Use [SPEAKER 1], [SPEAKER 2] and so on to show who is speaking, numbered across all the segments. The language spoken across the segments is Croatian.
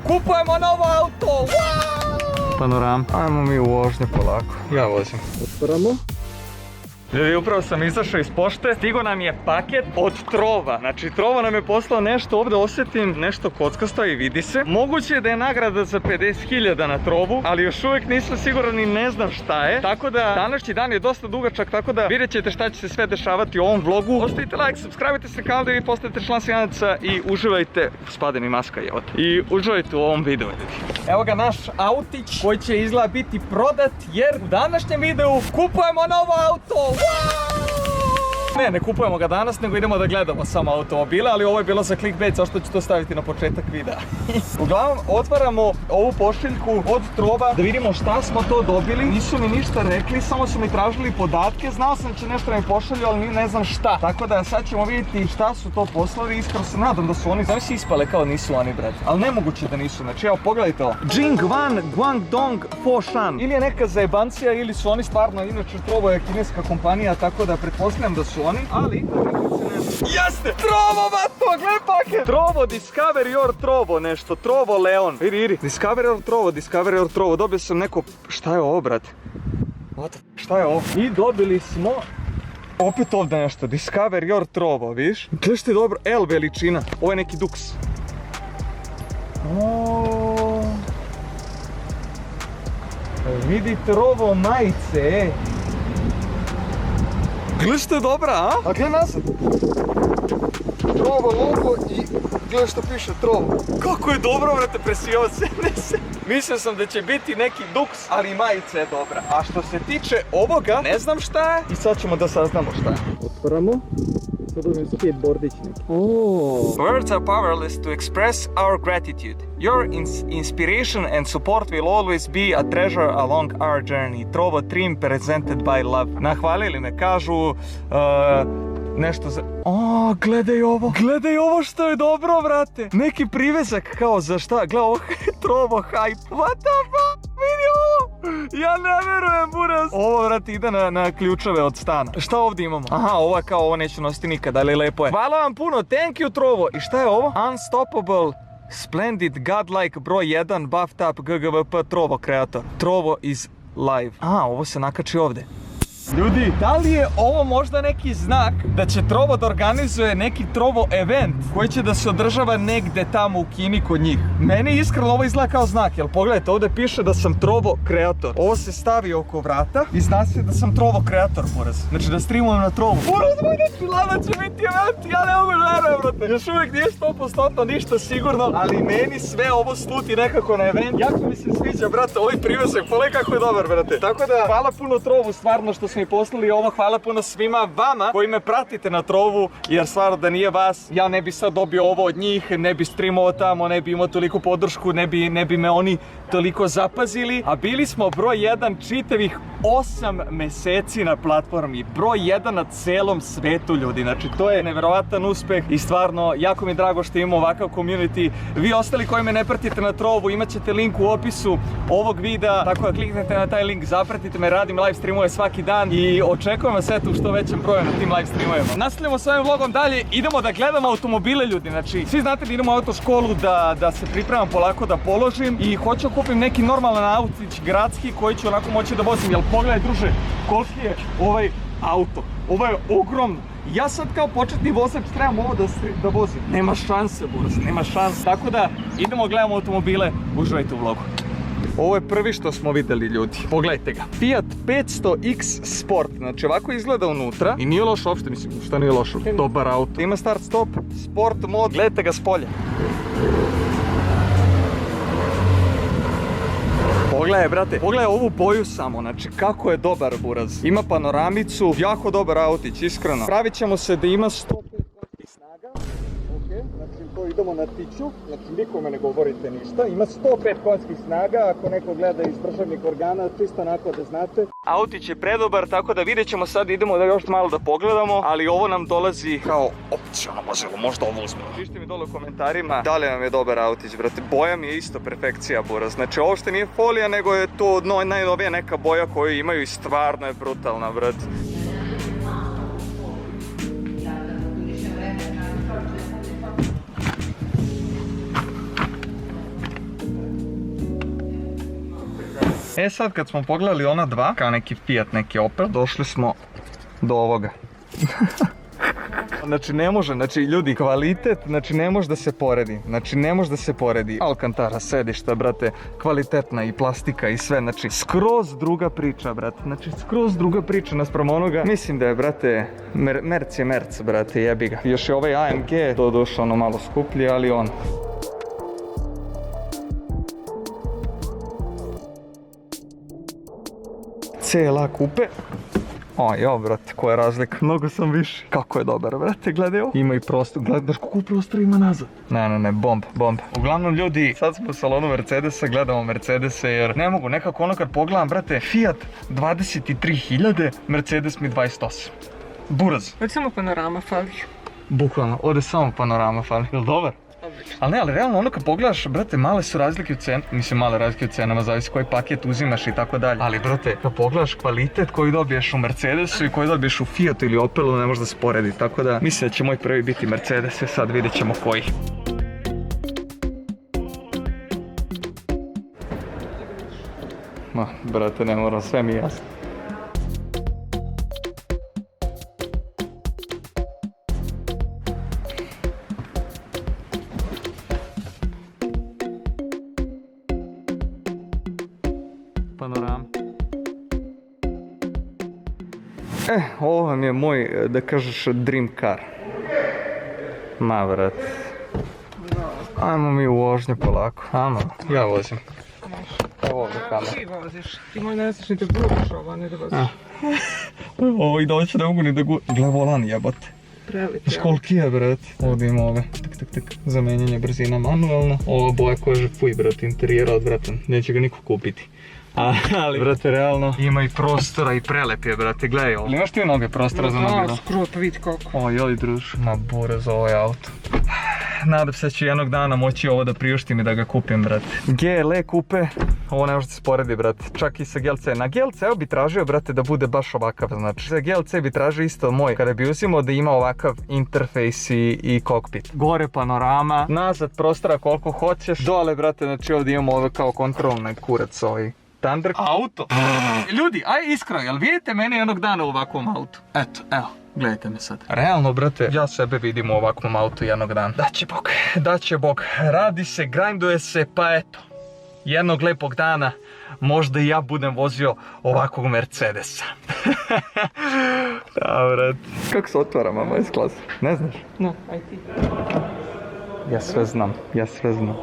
[SPEAKER 1] kupujemo novo auto! Wow! Panoram. Ajmo mi u vožnju polako. Ja vozim. Otvoramo. Ljudi, upravo sam izašao iz pošte, stigo nam je paket od Trova. Znači, Trovo nam je poslao nešto, ovdje osjetim nešto kockasto i vidi se. Moguće je da je nagrada za 50.000 na Trovu, ali još uvijek nisam siguran i ne znam šta je. Tako da, današnji dan je dosta dugačak, tako da vidjet ćete šta će se sve dešavati u ovom vlogu. Ostavite like, subscribe se na kanal da vi postanete član Sjanaca i uživajte, spade mi maska je i uživajte u ovom videu. Evo ga naš autić koji će izgleda biti prodat jer u današnjem videu kupujemo novo auto. Ne kupujemo ga danas, nego idemo da gledamo samo automobile, ali ovo je bilo za clickbait, zašto ću to staviti na početak videa. Uglavnom, otvaramo ovu pošiljku od Trova da vidimo šta smo to dobili. Nisu mi ništa rekli, samo su mi tražili podatke. Znao sam da će nešto da mi pošalju, ali ne znam šta. Tako da sad ćemo vidjeti šta su to poslali. Iskreno se nadam da su oni, znam si ispale kao nisu oni, brate. Ali nemoguće da nisu, znači evo pogledajte ovo. Jingwan Guangdong Foshan. Ili je neka zajebancija ili su oni stvarno, inače Trovo je kineska kompanija, tako da pretpostavljam da su oni, ali... Jeste! Trovo, vato! Gle paket! Trovo, Discover Your Trovo, nešto. Trovo Leon. Vidi. Discover Your Trovo, Discover Your Trovo. Dobio sam neko... Šta je ovo, brate? Šta je ovo? I dobili smo... Opet ovdje nešto. Discover Your Trovo, vidiš? Gle što je dobro. L veličina. Ovo je neki Dux. Vidi Trovo majice, Gle što je dobra, a? A gle nazad. Trovo logo i gle što piše Trovo. Kako je dobro, vrate, presijao se. Mislio sam da će biti neki Dux, ali majica je dobra. A što se tiče ovoga, ne znam šta je. I sad ćemo da saznamo šta je. Otvaramo. Sad uzmem skateboardić neki. Words are powerless to express our gratitude. Your inspiration and support will always be a treasure along our journey. Trovo Trim presented by love. Nahvalili me, kažu... nešto za... Gledaj ovo što je dobro, vrate. Neki privezak kao za šta. Gle ovo Trovo hype. What the fuck? Vidi ovo. Ja ne verujem, buraz. Ovo, vrate, ide na ključeve od stana. Šta ovdje imamo? Aha, ovo je kao, ovo neću nositi nikad, ali lepo je. Hvala vam puno, thank you Trovo. I šta je ovo? Unstoppable, splendid, godlike, broj 1, buffed up, GGVP, Trovo kreator. Trovo is live. Aha, ovo se nakači ovdje. Ljudi, da li je ovo možda neki znak da će Trovo da organizuje neki Trovo event koji će da se održava negde tamo u Kini kod njih? Meni iskreno ovo izgleda kao znak, jer pogledajte, ovdje piše da sam Trovo kreator. Ovo se stavi oko vrata i zna se da sam Trovo kreator, buraz. Znači da streamujem na Trovu. Buraz, moj lava će biti event, ja ne mogu verujem, brate. Još uvijek nije 100% ništa sigurno, ali meni sve ovo sluti nekako na event. Jako mi se sviđa, brate, ovaj privezak, pogledaj kako je dobar, brate. Tako da, hvala puno Trovu, stvarno što mi poslali ovo, hvala puno svima vama koji me pratite na Trovu, jer stvarno da nije vas, ja ne bi sad dobio ovo od njih, ne bi streamovao tamo, ne bi imao toliko podršku, ne bi me oni toliko zapazili, a bili smo broj 1 čitavih 8 meseci na platformi, broj 1 na celom svetu, ljudi, znači to je neverovatan uspeh i stvarno jako mi je drago što imamo ovakav community. Vi ostali koji me ne pratite na Trovu, imat ćete link u opisu ovog videa, tako da kliknete na taj link, zapratite me, radim live streamove svaki dan i očekujem vas eto u što većem broju na tim live streamovima. Nastavljamo s ovim vlogom dalje, idemo da gledamo automobile, ljudi, znači svi znate da idemo u autoškolu, da se pripremam polako da položim i hoću kupim neki normalan autić gradski koji ću onako moći da vozim, jer pogledaj druže, koliki je ovaj auto, ovo je ogromno. Ja sad kao početni vozač trebam ovo da vozim. Nema šanse, buraz, nema šanse. Tako da idemo gledamo automobile, uživajte u vlogu. Ovo je prvi što smo vidjeli, ljudi. Pogledajte ga. Fiat 500X Sport. Znači ovako izgleda unutra. I nije loš uopšte, mislim, šta nije lošo. Dobar auto. Ima start stop, sport mod. Gledajte ga s polja. Pogledaj, brate, pogledaj ovu boju samo, znači kako je dobar, buraz. Ima panoramicu, jako dobar autić, iskreno. Pravit ćemo se da ima 105 konjskih snaga. Znači to idemo na tiću, znači nikome ne govorite ništa. Ima 105 konjskih snaga, ako neko gleda iz državnih organa, čisto onako da znate. Autić je predobar, tako da vidjet ćemo sad, idemo da još malo da pogledamo, ali ovo nam dolazi kao opciono vozilo, možda ovo uzmemo. Pišite mi dole u komentarima da li nam je dobar autić, brate. Boja mi je isto perfekcija, buraz. Znači ovo što nije folija, nego je to najnovija neka boja koju imaju i stvarno je brutalna, brate. E sad kad smo pogledali ona dva, kao neki Fiat, neki Opel, došli smo do ovoga. Znači ne može, znači ljudi, kvalitet, znači ne može da se poredi, znači ne može da se poredi. Alcantara, sedišta, brate, kvalitetna i plastika i sve, znači skroz druga priča, brate, znači skroz druga priča naspram onoga. Mislim da je, brate, Merc je Merc, brate, jebi ga. Još je ovaj AMG, to došao ono malo skuplji, ali on. CLA kupe. O, jo, brate, koja je razlika. Mnogo sam više. Kako je dobar, brate, gledaj ovo. Ima i prostor, gledaš koliko prostora ima nazad. Ne, bomb. Uglavnom ljudi, sad smo u salonu Mercedesa, gledamo Mercedese jer ne mogu, nekako ono kad pogledam, brate, Fiat 23.000, Mercedes mi 28. Buraz.
[SPEAKER 2] Ovdje samo panorama fali.
[SPEAKER 1] Bukvalno, ovdje samo panorama fali. Jel dobar? Ali realno ono kad pogledaš, brate, male su razlike u cenama, mislim male razlike u cenama, zavisi koji paket uzimaš i tako dalje. Ali brate, kad pogledaš kvalitet koji dobiješ u Mercedesu i koji dobiješ u Fiatu ili Opelu, ne može da se poredi, tako da mislim da će moj prvi biti Mercedes, sad vidjet ćemo koji. Ma, brate, ne moram, sve mi je jasno. Panorama. Ovo vam je moj, da kažeš, dream car. Ma, brat. Ajmo mi u vožnju polako. Ajmo, ja vozim. Evo ovdje kamera.
[SPEAKER 2] Ti voziš. Ti moj ne znaš ni da guraš ovo, ne da voziš.
[SPEAKER 1] Ovo i doći ne mogu ni da guraš. Gle volan jebate.
[SPEAKER 2] Preliti.
[SPEAKER 1] Znaš koliki je, brat? Ovdje ima ove. Tak. Zamenjanje brzina manualno. Ovo boja kože, fuj, brat, interijera odvratan. Neće ga niko kupiti. Ali, brate, realno ima i prostora i prelep je, brate, gledaj ovo. Ili imaš ti mnoge prostora za noge?
[SPEAKER 2] Da, skroz, pa vidi kako.
[SPEAKER 1] Ojoj, druž. Ma bure za ovaj auto. Nadam se da ću jednog dana moći ovo da priuštim i da ga kupim, brate. GLE kupe, ovo ne može se sporedi, brate. Čak i sa GLC. Na GLC-u bi tražio, brate, da bude baš ovakav, znači. Za GLC bi tražio isto moj, kada bi uzimao da ima ovakav interfejs i kokpit. Gore panorama, nazad prostora koliko hoćeš. Dole, brate, znači ovdje imamo ove kao kontrolne kurac ovaj. Thunder auto. Ljudi, aj iskreno, jel vidite mene jednog dana u ovakvom autu? Eto, evo, gledajte me sad. Realno, brate, ja sebe vidim u ovakvom autu jednog dana. Daće Bog. Radi se, grinduje se, pa eto. Jednog lepog dana možda i ja budem vozio ovakvog Mercedesa. Da, brate. Kako se otvara, mama, iz klasa? Ne znaš?
[SPEAKER 2] No, aj ti.
[SPEAKER 1] Ja sve znam.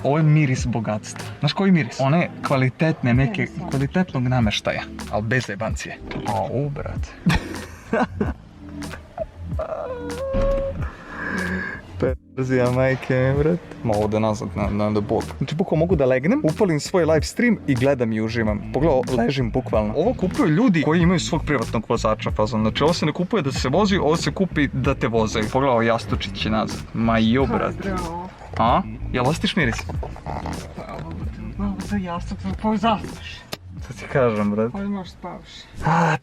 [SPEAKER 1] Ovo je miris bogatstva. Znaš koji miris? One kvalitetne, neke kvalitetnog namještaja, ali bez jebancije. Au, brate. Perzija majke mi, brate. Ma ovdje nazad, na bok. Znači, bukvalno mogu da legnem, upalim svoj live stream i gledam i uživam. Pogledaj, ležim bukvalno. Ovo kupuju ljudi koji imaju svog privatnog vozača, fazon. Znači, ovo se ne kupuje da se vozi, ovo se kupi da te vozaju. Pogledaj, ovo jastučići nazad. Ma jo, brate. A? Jel ostiš miris?
[SPEAKER 2] Malo za jastuk, pa zaspaš.
[SPEAKER 1] To ti kažem, brate.
[SPEAKER 2] Ovdje možeš spavaš.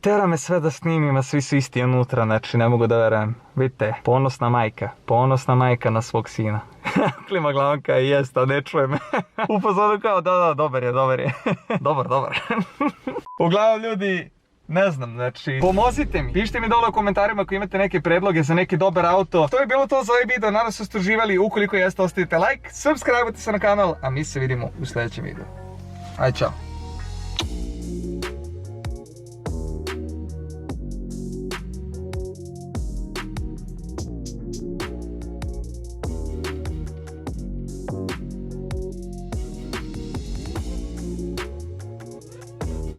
[SPEAKER 1] Tera me sve da snimim, a svi su isti unutra, znači ne mogu da verujem. Vidite, ponosna majka na svog sina. Klima glavanka i jest, a ne čuje me. U fazonu kao, da, dobar je. Dobar. Uglavnom ljudi, ne znam, znači, pomozite mi. Pišite mi dole u komentarima ako imate neke predloge za neki dobar auto. To je bilo to za ovaj video, nadam se da ste uživali. Ukoliko jeste, ostavite like, subscribe-ujte se na kanal, a mi se vidimo u sljedećem videu. Ajde, čao.